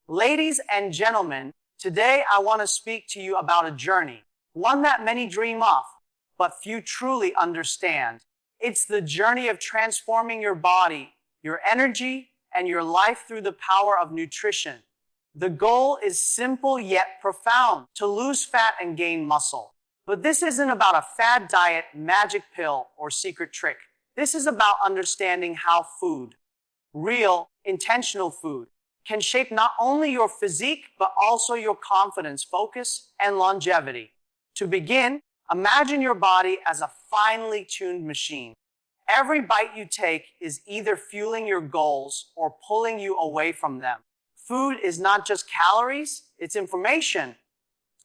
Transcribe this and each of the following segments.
Ladies and gentlemen, today I want to speak to you about a journey, one that many dream of, but few truly understand. It's the journey of transforming your body, your energy, and your life through the power of nutrition. The goal is simple yet profound: to lose fat and gain muscle. But this isn't about a fad diet, magic pill, or secret trick. This is about understanding how food, real, intentional food, can shape not only your physique, but also your confidence, focus, and longevity. To begin, imagine your body as a finely tuned machine. Every bite you take is either fueling your goals or pulling you away from them. Food is not just calories, it's information.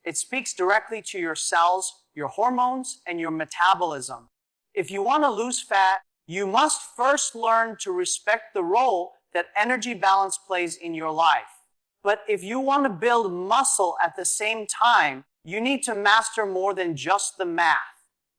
It speaks directly to your cells, your hormones, and your metabolism. If you want to lose fat, you must first learn to respect the role that energy balance plays in your life. But if you want to build muscle at the same time, you need to master more than just the math.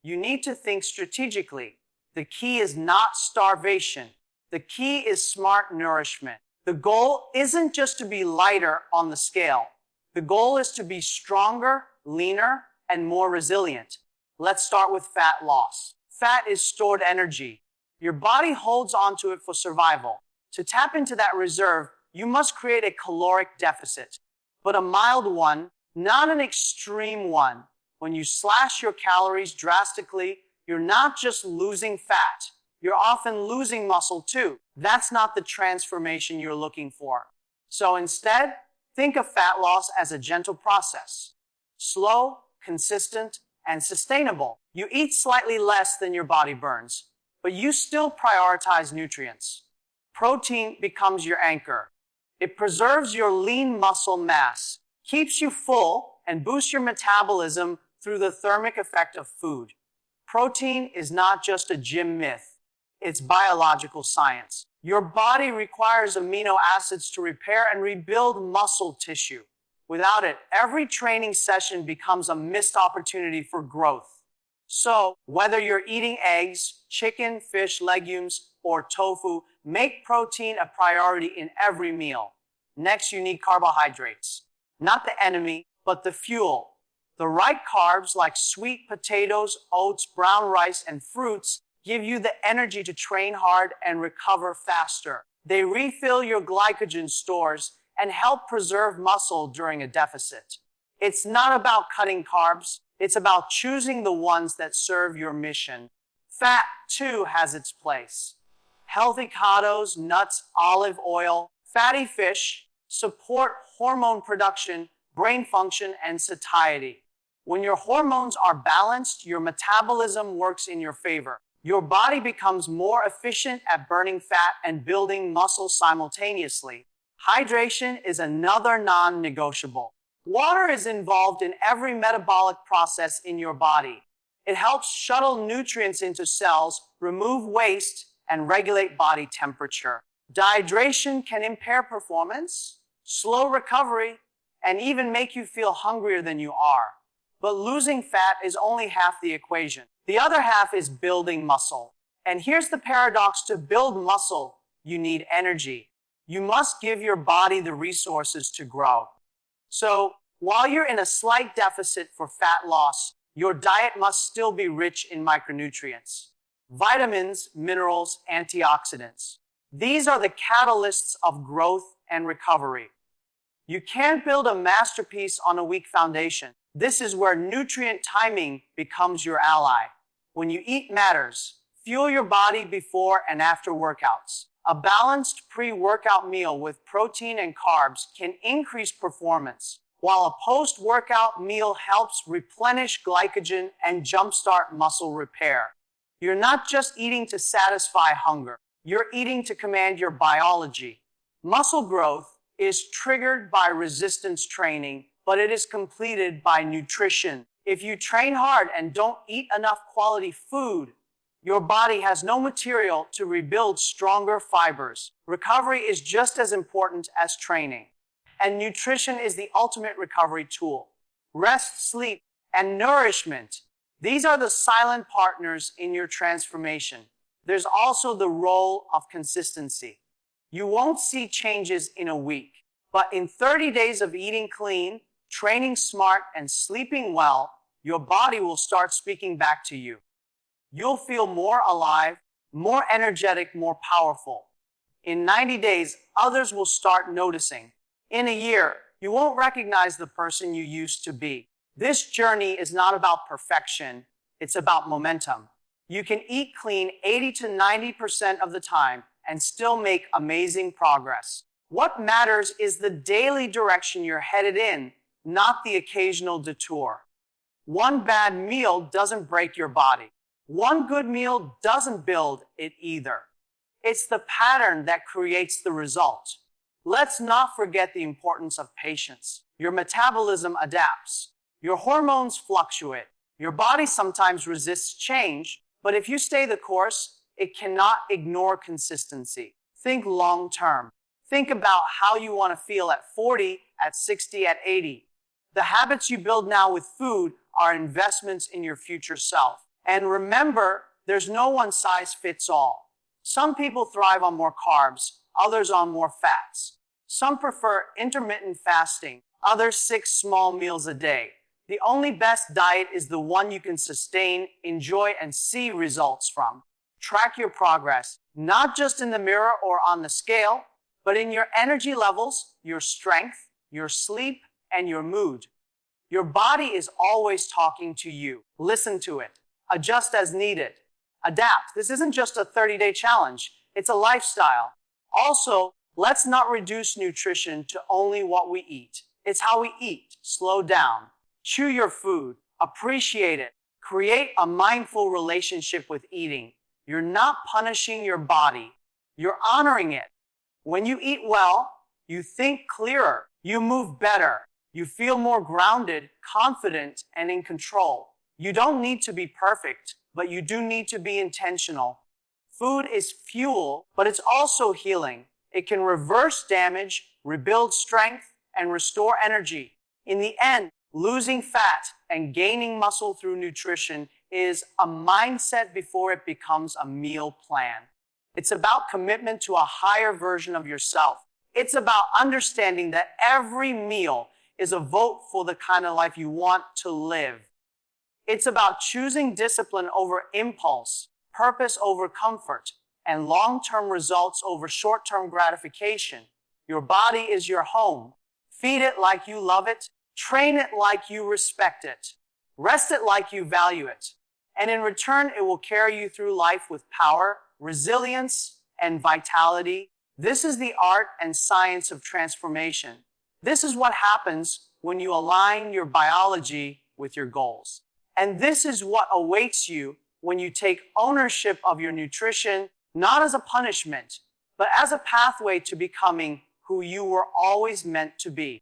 You need to think strategically. The key is not starvation. The key is smart nourishment. The goal isn't just to be lighter on the scale. The goal is to be stronger, leaner, and more resilient. Let's start with fat loss. Fat is stored energy. Your body holds onto it for survival. To tap into that reserve, you must create a caloric deficit, but a mild one, not an extreme one. When you slash your calories drastically, you're not just losing fat, you're often losing muscle too. That's not the transformation you're looking for. So instead, think of fat loss as a gentle process. Slow, consistent, and sustainable. You eat slightly less than your body burns, but you still prioritize nutrients. Protein becomes your anchor. It preserves your lean muscle mass, keeps you full, and boosts your metabolism through the thermic effect of food. Protein is not just a gym myth. It's biological science. Your body requires amino acids to repair and rebuild muscle tissue. Without it, every training session becomes a missed opportunity for growth. So, whether you're eating eggs, chicken, fish, legumes, or tofu, make protein a priority in every meal. Next, you need carbohydrates. Not the enemy, but the fuel. The right carbs like sweet potatoes, oats, brown rice, and fruits give you the energy to train hard and recover faster. They refill your glycogen stores and help preserve muscle during a deficit. It's not about cutting carbs. It's about choosing the ones that serve your mission. Fat, too, has its place. Healthy avocados, nuts, olive oil, fatty fish support hormone production, brain function, and satiety. When your hormones are balanced, your metabolism works in your favor. Your body becomes more efficient at burning fat and building muscle simultaneously. Hydration is another non-negotiable. Water is involved in every metabolic process in your body. It helps shuttle nutrients into cells, remove waste, and regulate body temperature. Dehydration can impair performance, slow recovery, and even make you feel hungrier than you are. But losing fat is only half the equation. The other half is building muscle. And here's the paradox: to build muscle, you need energy. You must give your body the resources to grow. So, while you're in a slight deficit for fat loss, your diet must still be rich in micronutrients. Vitamins, minerals, antioxidants. These are the catalysts of growth and recovery. You can't build a masterpiece on a weak foundation. This is where nutrient timing becomes your ally. When you eat matters. Fuel your body before and after workouts. A balanced pre-workout meal with protein and carbs can increase performance, while a post-workout meal helps replenish glycogen and jumpstart muscle repair. You're not just eating to satisfy hunger. You're eating to command your biology. Muscle growth is triggered by resistance training, but it is completed by nutrition. If you train hard and don't eat enough quality food, your body has no material to rebuild stronger fibers. Recovery is just as important as training. And nutrition is the ultimate recovery tool. Rest, sleep, and nourishment. These are the silent partners in your transformation. There's also the role of consistency. You won't see changes in a week, But in 30 days of eating clean, training smart, and sleeping well, your body will start speaking back to you. You'll feel more alive, more energetic, more powerful. In 90 days, others will start noticing. In a year, you won't recognize the person you used to be. This journey is not about perfection, it's about momentum. You can eat clean 80 to 90% of the time and still make amazing progress. What matters is the daily direction you're headed in, not the occasional detour. One bad meal doesn't break your body. One good meal doesn't build it either. It's the pattern that creates the result. Let's not forget the importance of patience. Your metabolism adapts. Your hormones fluctuate. Your body sometimes resists change, but if you stay the course, it cannot ignore consistency. Think long term. Think about how you want to feel at 40, at 60, at 80. The habits you build now with food are investments in your future self. And remember, there's no one size fits all. Some people thrive on more carbs, others on more fats. Some prefer intermittent fasting, others 6 small meals a day. The only best diet is the one you can sustain, enjoy, and see results from. Track your progress, not just in the mirror or on the scale, but in your energy levels, your strength, your sleep, and your mood. Your body is always talking to you. Listen to it. Adjust as needed. Adapt. This isn't just a 30-day challenge. It's a lifestyle. Also, let's not reduce nutrition to only what we eat. It's how we eat. Slow down. Chew your food. Appreciate it. Create a mindful relationship with eating. You're not punishing your body. You're honoring it. When you eat well, you think clearer. You move better. You feel more grounded, confident, and in control. You don't need to be perfect, but you do need to be intentional. Food is fuel, but it's also healing. It can reverse damage, rebuild strength, and restore energy. In the end, losing fat and gaining muscle through nutrition is a mindset before it becomes a meal plan. It's about commitment to a higher version of yourself. It's about understanding that every meal is a vote for the kind of life you want to live. It's about choosing discipline over impulse, purpose over comfort, and long-term results over short-term gratification. Your body is your home. Feed it like you love it. Train it like you respect it. Rest it like you value it. And in return, it will carry you through life with power, resilience, and vitality. This is the art and science of transformation. This is what happens when you align your biology with your goals. And this is what awaits you when you take ownership of your nutrition, not as a punishment, but as a pathway to becoming who you were always meant to be.